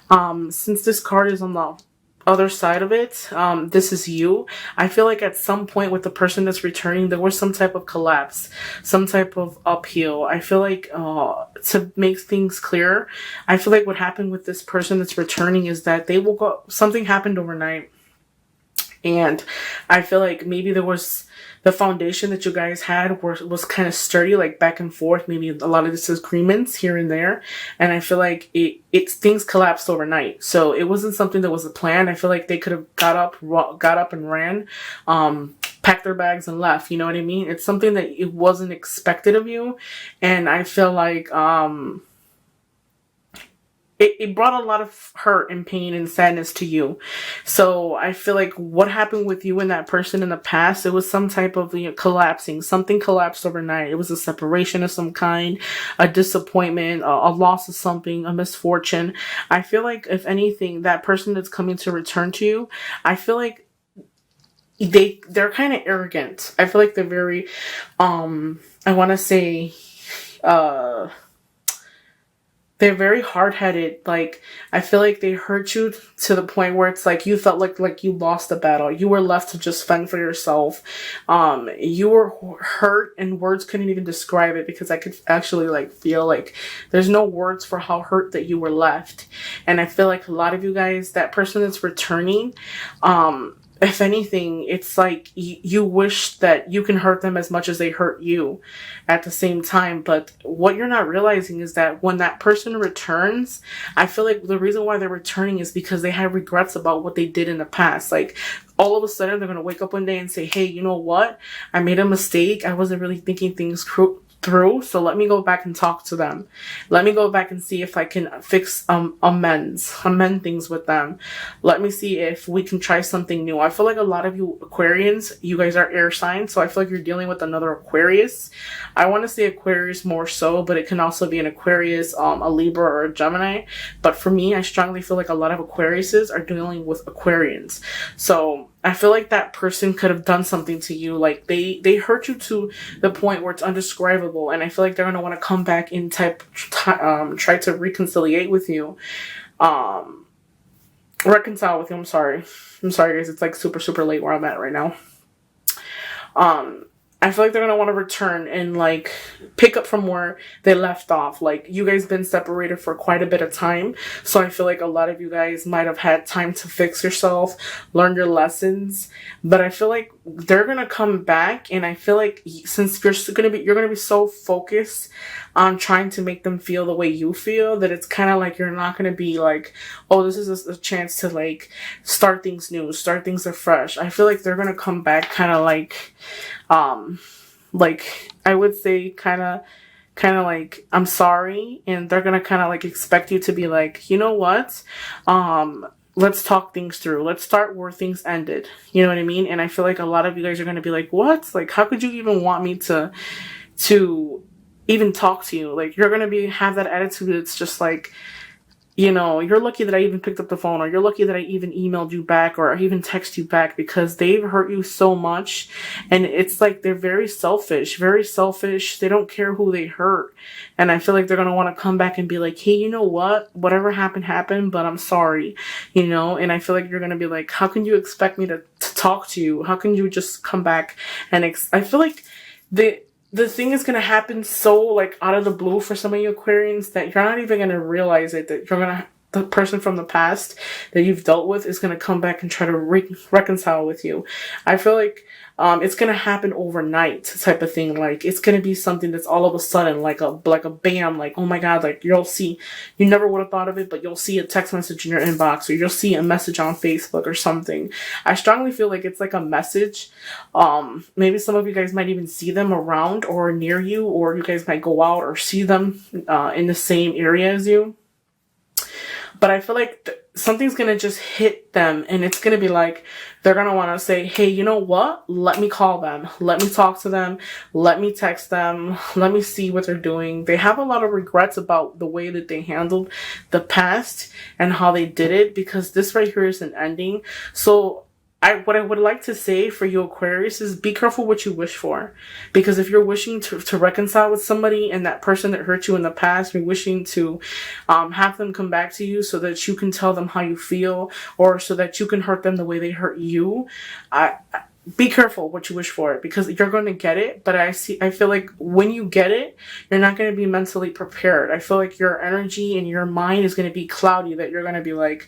Since this card is on the other side of it, this is you. I feel like at some point with the person that's returning, there was some type of collapse, some type of upheaval. I feel like, to make things clear, I feel like what happened with this person that's returning is that they woke up, something happened overnight. And I feel like maybe there was the foundation that you guys had was kind of sturdy, like back and forth, maybe a lot of disagreements here and there. And I feel like it's things collapsed overnight. So it wasn't something that was a plan. I feel like they could have got up and ran, packed their bags and left. You know what I mean? It's something that it wasn't expected of you. And I feel like, it brought a lot of hurt and pain and sadness to you. So I feel like what happened with you and that person in the past, it was some type of, collapsing. Something collapsed overnight. It was a separation of some kind, a disappointment, a loss of something, a misfortune. I feel like if anything, that person that's coming to return to you, I feel like they're kind of arrogant. I feel like they're very, I want to say, uh, they're very hard-headed. Like, I feel like they hurt you to the point where it's like you felt like you lost the battle. You were left to just fend for yourself. You were hurt, and words couldn't even describe it, because I could actually like feel like there's no words for how hurt that you were left. And I feel like a lot of you guys, that person that's returning, if anything, it's like you wish that you can hurt them as much as they hurt you at the same time. But what you're not realizing is that when that person returns, I feel like the reason why they're returning is because they have regrets about what they did in the past. Like, all of a sudden, they're going to wake up one day and say, hey, you know what? I made a mistake. I wasn't really thinking things through. So let me go back and talk to them. Let me go back and see if I can fix, amend things with them. Let me see if we can try something new. I feel like a lot of you Aquarians, you guys are air signs, so I feel like you're dealing with another Aquarius. I want to say Aquarius more so, but it can also be an Aquarius, a Libra, or a Gemini. But for me, I strongly feel like a lot of Aquariuses are dealing with Aquarians. So I feel like that person could have done something to you. Like, they hurt you to the point where it's undescribable. And I feel like they're going to want to come back and try to reconciliate with you. Reconcile with you. I'm sorry. Guys. It's like super, super late where I'm at right now. I feel like they're gonna want to return and like pick up from where they left off. Like, you guys been separated for quite a bit of time, so I feel like a lot of you guys might have had time to fix yourself, learn your lessons. But I feel like they're gonna come back, and I feel like since you're gonna be so focused on trying to make them feel the way you feel, that it's kind of like you're not gonna be like, oh, this is a chance to like start things new, start things afresh. I feel like they're gonna come back kind of like I would say kind of like, I'm sorry, and they're gonna kind of like expect you to be like, you know what, let's talk things through, let's start where things ended. You know what I mean? And I feel like a lot of you guys are gonna be like, what, like, how could you even want me to even talk to you? Like, you're gonna have that attitude. It's just like, you're lucky that I even picked up the phone, or you're lucky that I even emailed you back, or I even text you back, because they've hurt you so much. And it's like they're very selfish, very selfish. They don't care who they hurt. And I feel like they're going to want to come back and be like, hey, you know what? Whatever happened, but I'm sorry, And I feel like you're going to be like, how can you expect me to talk to you? How can you just come back? And I feel like the thing is going to happen so like out of the blue for some of you Aquarians that you're not even going to realize it, that the person from the past that you've dealt with is going to come back and try to reconcile with you. I feel like it's going to happen overnight type of thing. Like, it's going to be something that's all of a sudden, like a bam, like, oh my God, like, you'll see, you never would have thought of it, but you'll see a text message in your inbox, or you'll see a message on Facebook or something. I strongly feel like it's like a message. Maybe some of you guys might even see them around or near you, or you guys might go out or see them in the same area as you. But I feel like something's going to just hit them, and it's going to be like, they're going to want to say, hey, you know what? Let me call them. Let me talk to them. Let me text them. Let me see what they're doing. They have a lot of regrets about the way that they handled the past and how they did it, because this right here is an ending. So what I would like to say for you Aquarius is be careful what you wish for. Because if you're wishing to reconcile with somebody and that person that hurt you in the past, you're wishing to have them come back to you so that you can tell them how you feel, or so that you can hurt them the way they hurt you. Be careful what you wish for, because you're going to get it. But I feel like when you get it, you're not going to be mentally prepared. I feel like your energy and your mind is going to be cloudy, that you're going to be like,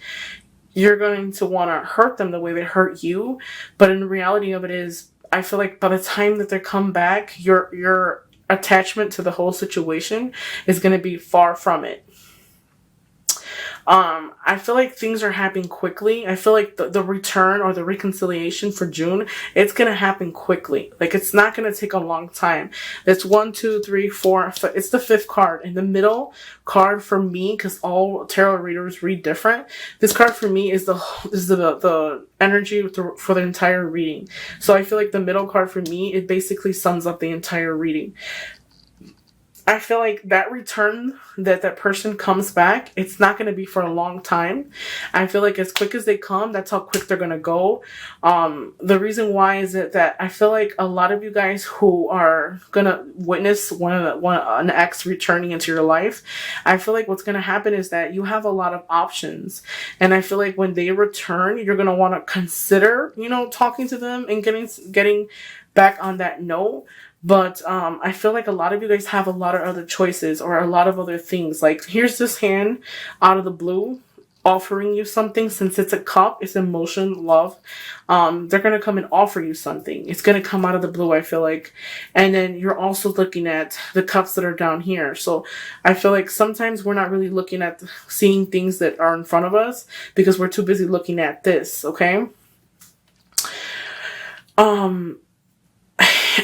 you're going to want to hurt them the way they hurt you. But in the reality of it is, I feel like by the time that they come back, your attachment to the whole situation is going to be far from it. I feel like things are happening quickly. I feel like the return or the reconciliation for June, it's going to happen quickly. Like, it's not going to take a long time. It's 1, 2, 3, 4. It's the 5th card. In the middle card for me, because all tarot readers read different, this card for me is the energy for the entire reading. So I feel like the middle card for me, it basically sums up the entire reading. I feel like that return, that person comes back, it's not going to be for a long time. I feel like as quick as they come, that's how quick they're going to go. The reason why is that I feel like a lot of you guys who are going to witness an ex returning into your life, I feel like what's going to happen is that you have a lot of options. And I feel like when they return, you're going to want to consider, talking to them and getting back on that note. But I feel like a lot of you guys have a lot of other choices or a lot of other things. Like, here's this hand out of the blue offering you something. Since it's a cup, it's emotion, love. They're going to come and offer you something. It's going to come out of the blue, I feel like. And then you're also looking at the cups that are down here. So I feel like sometimes we're not really looking at seeing things that are in front of us because we're too busy looking at this, okay?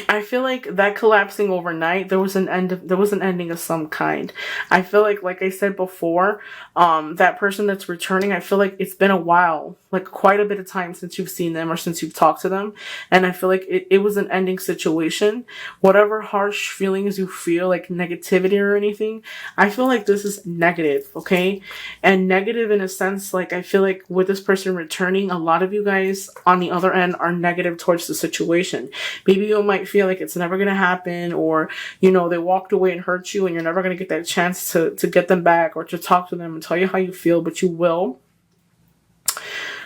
I feel like that collapsing overnight, there was an ending of some kind. I feel like I said before, that person that's returning, I feel like it's been a while, like quite a bit of time since you've seen them or since you've talked to them. And I feel like it was an ending situation. Whatever harsh feelings you feel, like negativity or anything, I feel like this is negative, okay? And negative in a sense, like I feel like with this person returning, a lot of you guys on the other end are negative towards the situation. Maybe you might feel like it's never going to happen, or, they walked away and hurt you and you're never going to get that chance to get them back or to talk to them and tell you how you feel, but you will.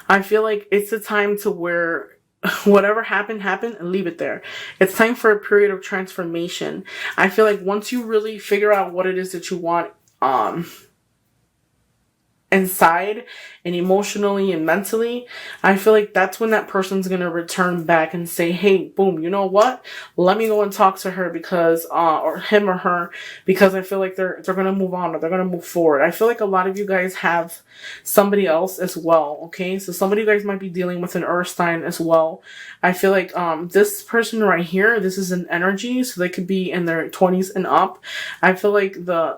I feel like it's a time to where whatever happened and leave it there. It's time for a period of transformation. I feel like once you really figure out what it is that you want, inside and emotionally and mentally, I feel like that's when that person's going to return back and say, hey, boom, you know what? Let me go and talk to her because, or him or her, because I feel like they're going to move on or they're going to move forward. I feel like a lot of you guys have somebody else as well. Okay. So some of you guys might be dealing with an earth sign as well. I feel like, this person right here, this is an energy. So they could be in their 20s and up. I feel like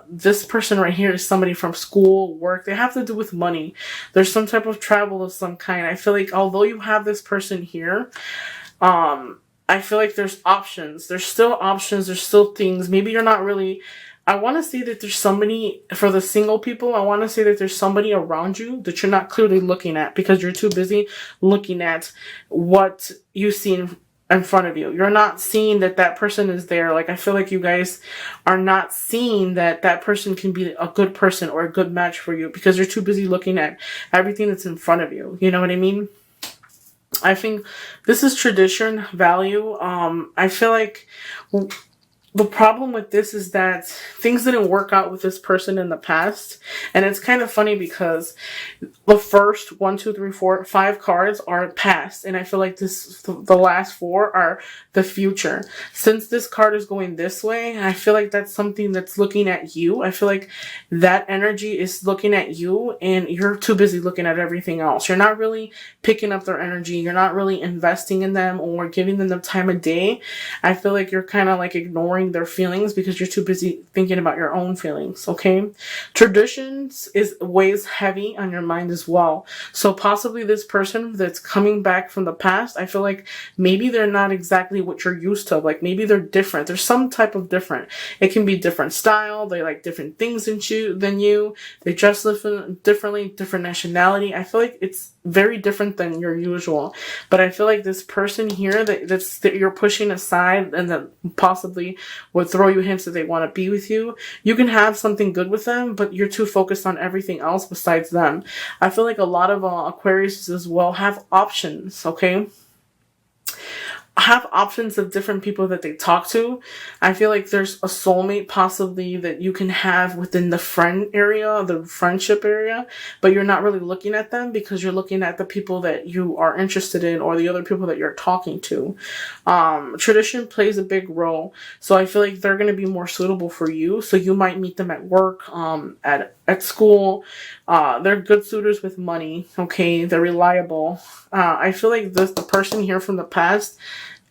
this person right here is somebody from school, work. They have to do with money. There's some type of travel of some kind. I feel like although you have this person here, I feel like there's options. There's still options. There's still things. Maybe you're not really, I want to say that there's somebody, for the single people, I want to say that there's somebody around you that you're not clearly looking at because you're too busy looking at what you see in front of you. You're not seeing that person is there. Like, I feel like you guys are not seeing that person can be a good person or a good match for you because you're too busy looking at everything that's in front of you. You know what I mean? I think this is tradition, value. I feel like the problem with this is that things didn't work out with this person in the past. And it's kind of funny because the first 1, 2, 3, 4, 5 cards are past. And I feel like the last 4 are the future. Since this card is going this way, I feel like that's something that's looking at you. I feel like that energy is looking at you and you're too busy looking at everything else. You're not really picking up their energy. You're not really investing in them or giving them the time of day. I feel like you're kind of like ignoring ignoring their feelings because you're too busy thinking about your own feelings, okay? Traditions weighs heavy on your mind as well. So possibly this person that's coming back from the past, I feel like maybe they're not exactly what you're used to. Like maybe they're different. There's some type of different. It can be different style. They like different things than you. They dress differently, different nationality. I feel like it's very different than your usual. But I feel like this person here that you're pushing aside and that possibly would throw you hints that they want to be with you, you can have something good with them, but you're too focused on everything else besides them. I feel like a lot of Aquarius as well have options, okay? Have options of different people that they talk to. I feel like there's a soulmate possibly that you can have within the friend area, the friendship area, but you're not really looking at them because you're looking at the people that you are interested in or the other people that you're talking to. Tradition plays a big role. So I feel like they're going to be more suitable for you. So you might meet them at work, at school. They're good suitors with money. Okay. They're reliable. I feel like the person here from the past,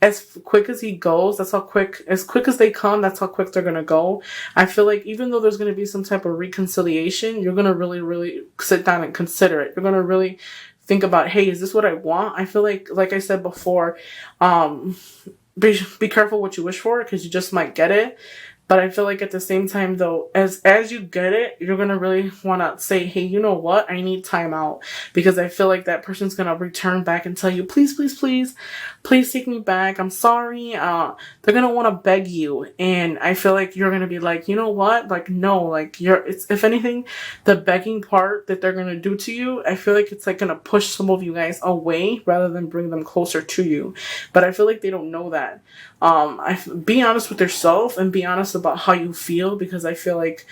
as quick as he goes, as quick as they come, that's how quick they're gonna go. I feel like even though there's gonna be some type of reconciliation, you're gonna really, really sit down and consider it. You're gonna really think about, hey, is this what I want? I feel like I said before, be careful what you wish for because you just might get it. But I feel like at the same time, though, as you get it, you're going to really want to say, hey, you know what? I need time out. Because I feel like that person's going to return back and tell you, please, please, please, please take me back. I'm sorry. They're going to want to beg you. And I feel like you're going to be like, you know what? Like, no, like if anything, the begging part that they're going to do to you, I feel like it's like going to push some of you guys away rather than bring them closer to you. But I feel like they don't know that. Be honest with yourself and be honest about how you feel, because I feel like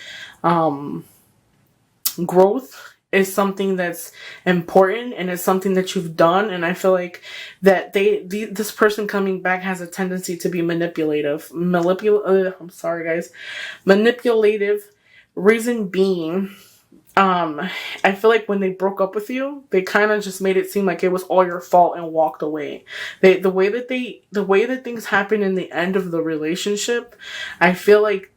growth is something that's important and it's something that you've done, and I feel like that this person coming back has a tendency to be manipulative. I'm sorry guys. Manipulative. Reason being, I feel like when they broke up with you, they kind of just made it seem like it was all your fault and walked away. The way that things happen in the end of the relationship, I feel like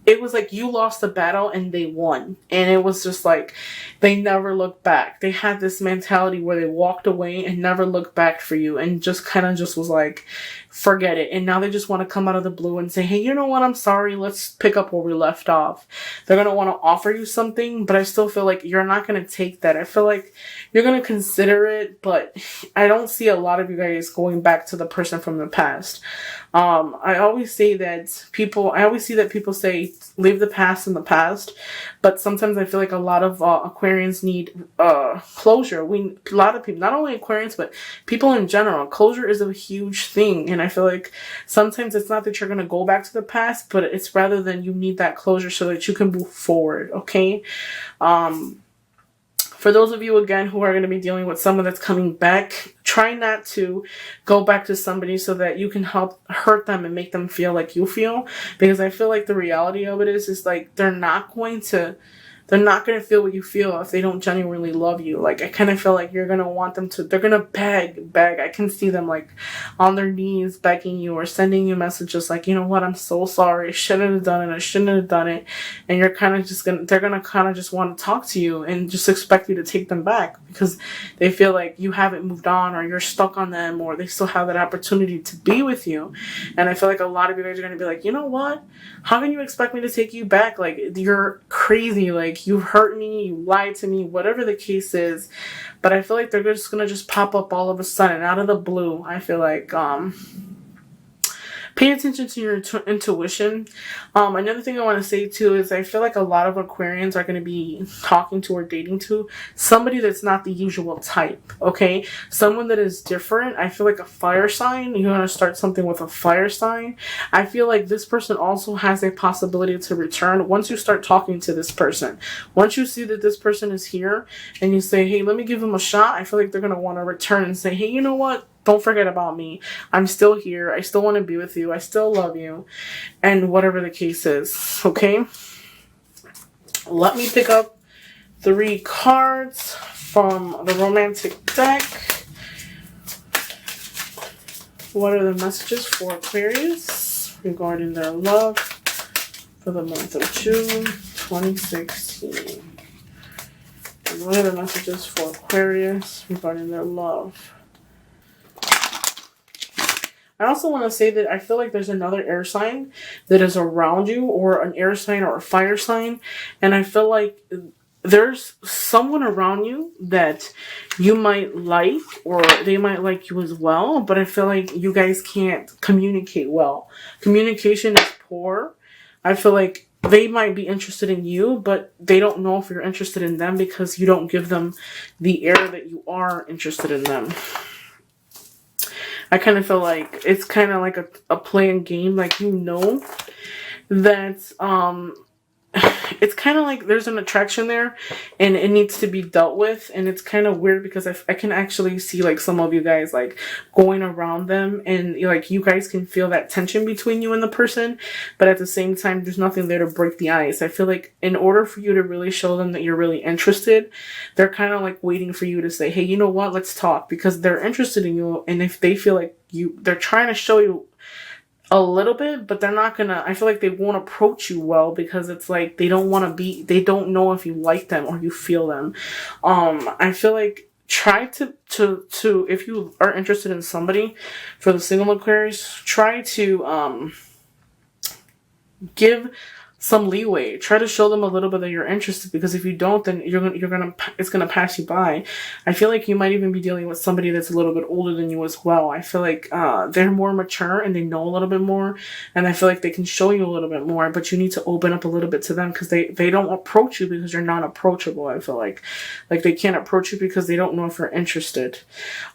it was like you lost the battle and they won. And it was just like, they never looked back. They had this mentality where they walked away and never looked back for you and just kind of just was like, forget it. And now they just want to come out of the blue and say, hey, you know what? I'm sorry. Let's pick up where we left off. They're going to want to offer you something, but I still feel like you're not going to take that. I feel like you're going to consider it, but I don't see a lot of you guys going back to the person from the past. I always see that people say leave the past in the past, but sometimes I feel like a lot of Aquarians need closure. A lot of people, not only Aquarians, but people in general, closure is a huge thing. And I feel like sometimes it's not that you're going to go back to the past, but it's rather than you need that closure so that you can move forward. Okay. For those of you, again, who are going to be dealing with someone that's coming back, try not to go back to somebody so that you can help hurt them and make them feel like you feel. Because I feel like the reality of it is like they're not going to feel what you feel if they don't genuinely love you. Like, I kind of feel like you're going to want them to, they're going to beg. I can see them like on their knees begging you or sending you messages like, you know what, I'm so sorry. I shouldn't have done it. I shouldn't have done it. And you're kind of just they're going to kind of just want to talk to you and just expect you to take them back because they feel like you haven't moved on or you're stuck on them or they still have that opportunity to be with you. And I feel like a lot of you guys are going to be like, you know what? How can you expect me to take you back? Like, you're crazy. Like, you hurt me, you lied to me, whatever the case is. But I feel like they're just gonna just pop up all of a sudden out of the blue. I feel like pay attention to your intuition. Another thing I want to say too is I feel like a lot of Aquarians are going to be talking to or dating to somebody that's not the usual type. Okay, someone that is different. I feel like a fire sign. You're going to start something with a fire sign. I feel like this person also has a possibility to return once you start talking to this person. Once you see that this person is here and you say, hey, let me give him a shot, I feel like they're going to want to return and say, hey, you know what? Don't forget about me. I'm still here. I still want to be with you. I still love you. And whatever the case is. Okay? Let me pick up 3 cards from the romantic deck. What are the messages for Aquarius? regarding their love for the month of June 2016. And what are the messages for Aquarius regarding their love? I also want to say that I feel like there's another air sign that is around you, or an air sign or a fire sign. And I feel like there's someone around you that you might like, or they might like you as well. But I feel like you guys can't communicate well. Communication is poor. I feel like they might be interested in you, but they don't know if you're interested in them because you don't give them the air that you are interested in them. I kind of feel like it's kind of like a playing game. Like, you know that it's kind of like there's an attraction there and it needs to be dealt with. And it's kind of weird because I can actually see like some of you guys like going around them, and like you guys can feel that tension between you and the person, but at the same time there's nothing there to break the ice. I feel like in order for you to really show them that you're really interested, they're kind of like waiting for you to say, hey, you know what, let's talk, because they're interested in you. And if they feel like they're trying to show you a little bit, but they're not gonna, I feel like they won't approach you well because it's like they don't know if you like them or you feel them. I feel like try to if you are interested in somebody, for the single Aquarius, try to give some leeway. Try to show them a little bit that you're interested, because if you don't, then it's gonna pass you by. I feel like you might even be dealing with somebody that's a little bit older than you as well. I feel like they're more mature and they know a little bit more, and I feel like they can show you a little bit more, but you need to open up a little bit to them, because they don't approach you because you're not approachable. I feel like they can't approach you because they don't know if you're interested.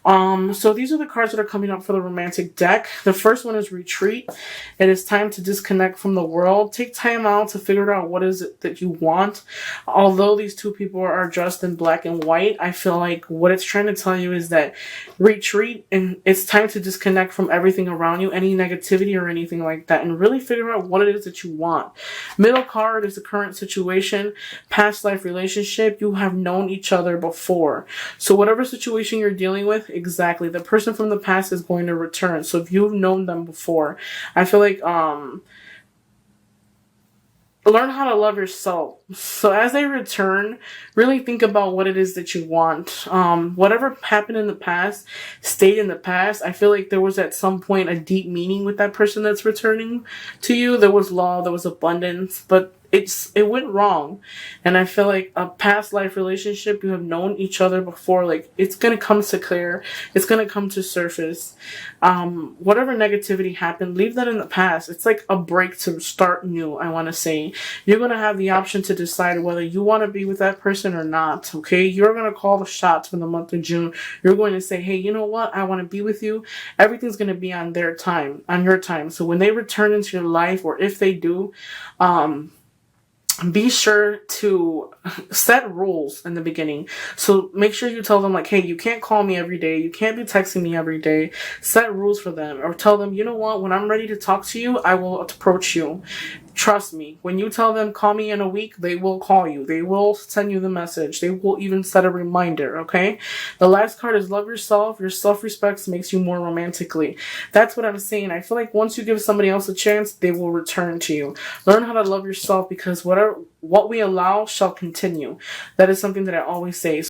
So these are the cards that are coming up for the romantic deck. The first one is retreat. It is time to disconnect from the world. Take time out to figure out what is it that you want. Although these two people are dressed in black and white, I feel like what it's trying to tell you is that retreat, and it's time to disconnect from everything around you, any negativity or anything like that, and really figure out what it is that you want. Middle card is the current situation, past life relationship. You have known each other before. So whatever situation you're dealing with, exactly, the person from the past is going to return. So if you've known them before, I feel like learn how to love yourself. So as they return, really think about what it is that you want. Whatever happened in the past stayed in the past. I feel like there was at some point a deep meaning with that person that's returning to you. There was love, there was abundance, but it went wrong. And I feel like a past life relationship, you have known each other before, like it's gonna come to clear, it's gonna come to surface. Whatever negativity happened, leave that in the past. It's like a break to start new. I want to say you're gonna have the option to decide whether you want to be with that person or not. Okay, you're gonna call the shots for the month of June. You're going to say, hey, you know what, I want to be with you. Everything's gonna be on their time, on your time. So when they return into your life, or if they do, be sure to set rules in the beginning. So make sure you tell them like, hey, you can't call me every day. You can't be texting me every day. Set rules for them, or tell them, you know what, when I'm ready to talk to you, I will approach you. Trust me, when you tell them call me in a week, they will call you. They will send you the message. They will even set a reminder, okay? The last card is love yourself. Your self-respect makes you more romantically. That's what I'm saying. I feel like once you give somebody else a chance, they will return to you. Learn how to love yourself, because what we allow shall continue. That is something that I always say.